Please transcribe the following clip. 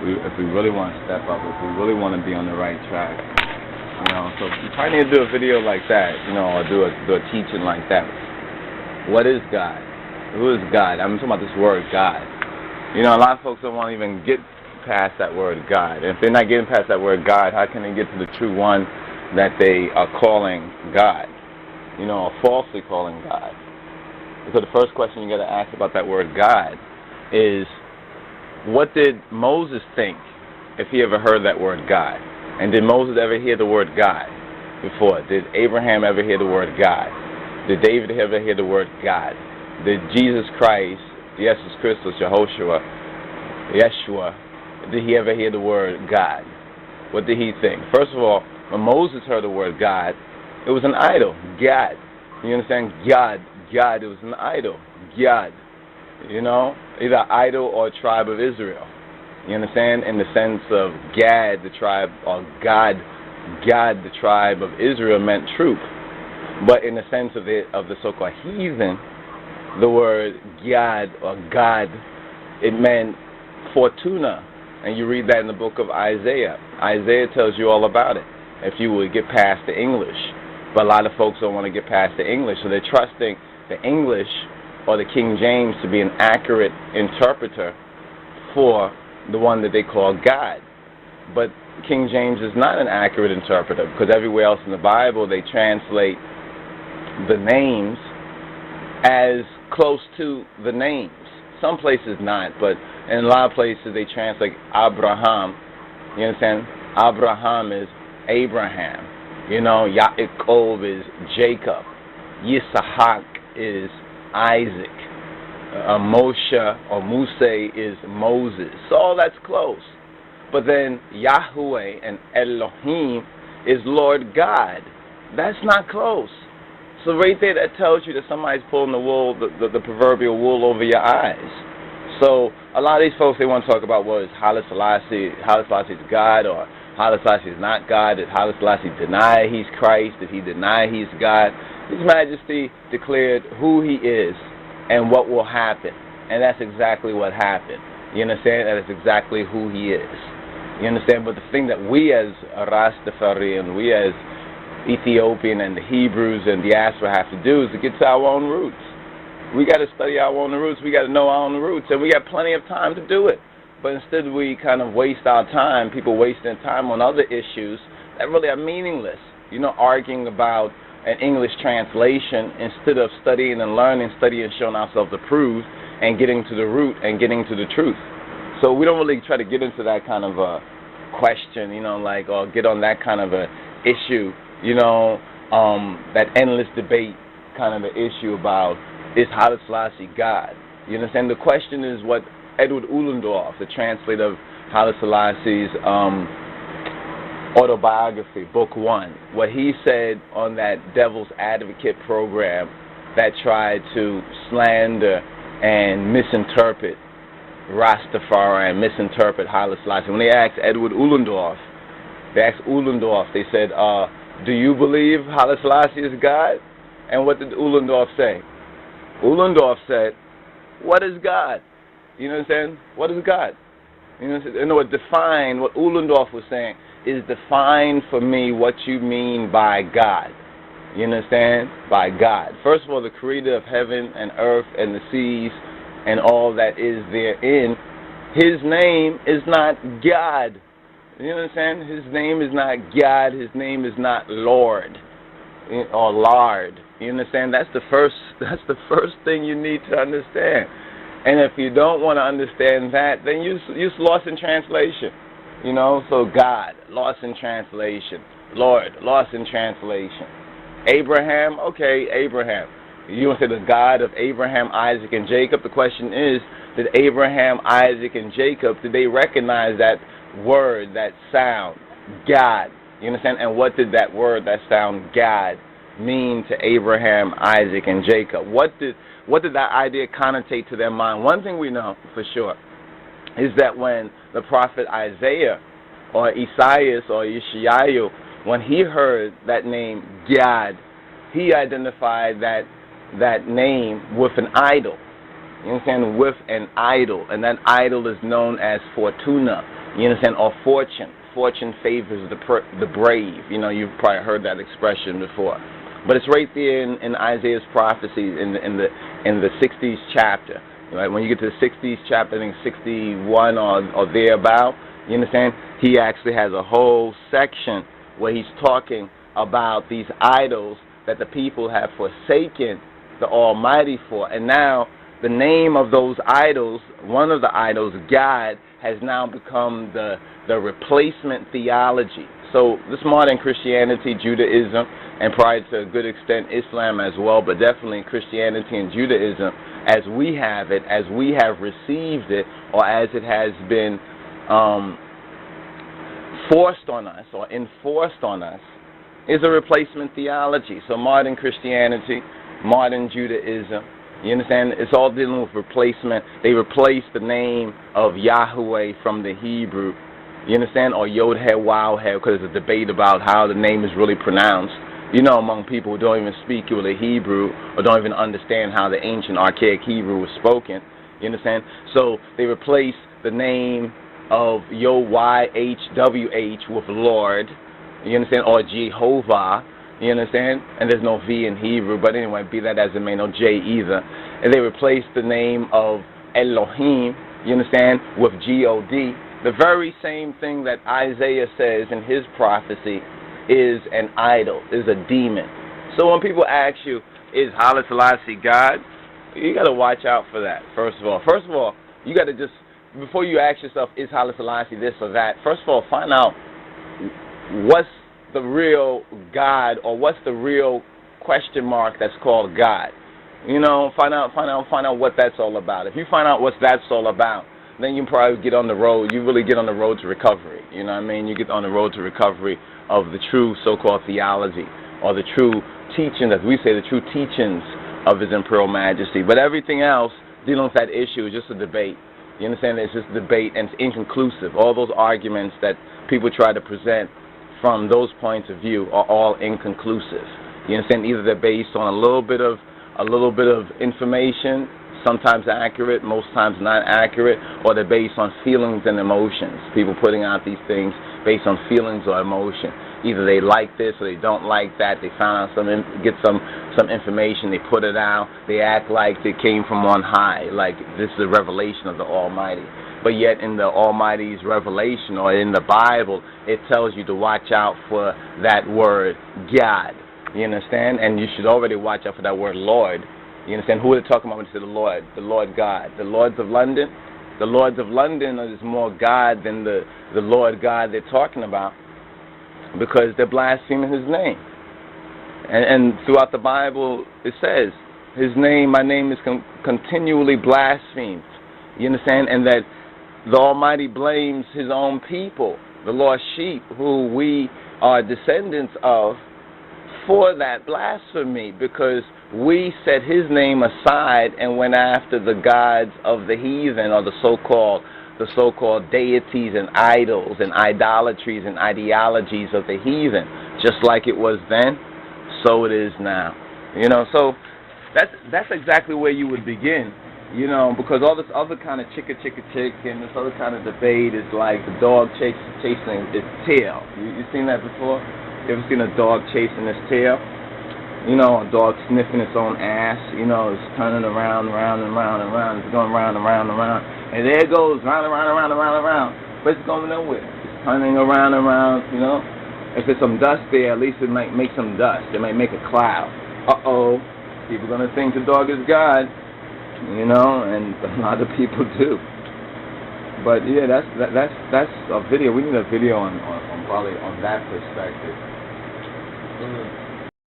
if we really want to step up, if we really want to be on the right track. So you probably need to do a video like that, or do a teaching like that. What is God? Who is God? I'm talking about this word God. A lot of folks don't want to even get past that word God. And if they're not getting past that word God, how can they get to the true one that they are calling God? Or falsely calling God. So the first question you got to ask about that word God is, what did Moses think if he ever heard that word God? And did Moses ever hear the word God before? Did Abraham ever hear the word God? Did David ever hear the word God? Did Jesus Christ, Jesus Christus, Yahoshuwa, Yeshua, did he ever hear the word God? What did he think? First of all, when Moses heard the word God, it was an idol, God. You understand? God, it was an idol, God. Either idol or tribe of Israel. You understand? In the sense of Gad, the tribe, or God, the tribe of Israel meant truth. But in the sense of the so-called heathen, the word God or God, it meant fortuna. And you read that in the book of Isaiah. Isaiah tells you all about it, if you would get past the English. But a lot of folks don't want to get past the English, so they're trusting the English or the King James to be an accurate interpreter for the one that they call God. But King James is not an accurate interpreter, because everywhere else in the Bible they translate the names as close to the names. Some places not, but in a lot of places they translate Abraham. You understand? Abraham is Abraham. Yaakov is Jacob. Yisahak is Isaac. Moshe or Muse is Moses. So all that's close. But then Yahweh and Elohim is Lord God. That's not close. So right there, that tells you that somebody's pulling the wool, the proverbial wool over your eyes. So a lot of these folks, they want to talk about what is Haile Selassie is God, or Haile Selassie is not God. Did Haile Selassie deny he's Christ? Did he deny he's God? His Majesty declared who he is and what will happen. And that's exactly what happened. You understand? That is exactly who he is. You understand? But the thing that we as Rastafari and we as Ethiopian and the Hebrews and diaspora have to do is to get to our own roots. We got to study our own roots. We got to know our own roots. And we got plenty of time to do it. But instead we kind of waste our time, people wasting time on other issues that really are meaningless. Arguing about an English translation instead of studying and learning, studying, showing ourselves approved, and getting to the root and getting to the truth. So we don't really try to get into that kind of a question, or get on that kind of a issue, that endless debate kind of an issue about, is Haile Selassie God? You understand? The question is what Edward Uhlendorf, the translator of Haile Selassie's autobiography, Book 1, what he said on that Devil's Advocate program that tried to slander and misinterpret Rastafari and misinterpret Haile Selassie. When they asked Edward Uhlendorf, they said, do you believe Haile Selassie is God? And what did Uhlendorf say? Uhlendorf said, what is God? You understand? What is God? Define what Uhlendorf was saying is define for me what you mean by God. You understand? By God. First of all, the creator of heaven and earth and the seas and all that is therein, his name is not God. You understand? His name is not God. His name is not Lord or Lord. You understand? That's the first thing you need to understand. And if you don't want to understand that, then you're lost in translation. So God, lost in translation. Lord, lost in translation. Abraham, okay, Abraham. You want to say the God of Abraham, Isaac, and Jacob? The question is, did Abraham, Isaac, and Jacob, did they recognize that word, that sound, God? You understand? And what did that word, that sound, God, mean to Abraham, Isaac, and Jacob? What did that idea connotate to their mind? One thing we know for sure is that when the prophet Isaiah or Isaiah or Yeshayahu, when he heard that name God, he identified that name with an idol. You understand? With an idol, and that idol is known as Fortuna. You understand? Or fortune. Fortune favors the brave. You know, you've probably heard that expression before. But it's right there in Isaiah's prophecy in the 60th chapter. Right? When you get to the 60th chapter, I think 61 or thereabout, you understand? He actually has a whole section where he's talking about these idols that the people have forsaken the Almighty for. And now the name of those idols, one of the idols, God, has now become the replacement theology. So this modern Christianity, Judaism, and probably to a good extent Islam as well, but definitely Christianity and Judaism, as we have it, as we have received it, or as it has been forced on us or enforced on us, is a replacement theology. So modern Christianity, modern Judaism, you understand, it's all dealing with replacement. They replace the name of Yahweh from the Hebrew, you understand, or Yod-He, Waw-He, because there's a debate about how the name is really pronounced, you know, among people who don't even speak the Hebrew or don't even understand how the ancient archaic Hebrew was spoken, you understand. So they replace the name of YHWH with Lord, you understand, or Jehovah, you understand, and there's no V in Hebrew, but anyway, be that as it may, no J either. And they replace the name of Elohim, you understand, with G-O-D. The very same thing that Isaiah says in his prophecy is an idol, is a demon. So when people ask you, is Haile Selassie God? You got to watch out for that, first of all. First of all, you got to just, before you ask yourself, is Haile Selassie this or that, first of all, find out what's the real God, or what's the real question mark that's called God. You know, find out what that's all about. If you find out what that's all about, then you probably get on the road. You really get on the road to recovery. You know what I mean? You get on the road to recovery of the true so-called theology, or the true teaching, as we say, the true teachings of His Imperial Majesty. But everything else dealing with that issue is just a debate. You understand? It's just a debate, and it's inconclusive. All those arguments that people try to present from those points of view are all inconclusive. You understand? Either they're based on a little bit of information, sometimes accurate, most times not accurate, or they're based on feelings and emotions. People putting out these things based on feelings or emotion. Either they like this or they don't like that. They found out get some information, they put it out, they act like it came from on high, like this is a revelation of the Almighty. But yet in the Almighty's revelation, or in the Bible, it tells you to watch out for that word God. You understand? And you should already watch out for that word Lord. You understand? Who are they talking about when they say the Lord? The Lord God. The Lords of London? The Lords of London is more God than the Lord God they're talking about, because they're blaspheming His name. And throughout the Bible, it says, His name, my name is continually blasphemed. You understand? And that the Almighty blames His own people, the lost sheep, who we are descendants of, for that blasphemy, because we set His name aside and went after the gods of the heathen, or the so-called deities and idols and idolatries and ideologies of the heathen. Just like it was then, so it is now. You know, so that's exactly where you would begin. You know, because all this other kind of chicka and this other kind of debate is like the dog chasing its tail. You seen that before? You ever seen a dog chasing its tail? You know, a dog sniffing its own ass. You know, it's turning around, round and round and round. It's going round and round and round. And there it goes, round and round and round and round and round. But it's going nowhere. It's turning around and round, you know. If there's some dust there, at least it might make some dust. It might make a cloud. Uh-oh. People are going to think the dog is God. You know, and a lot of people do. But yeah, that's a video. We need a video on probably on that perspective.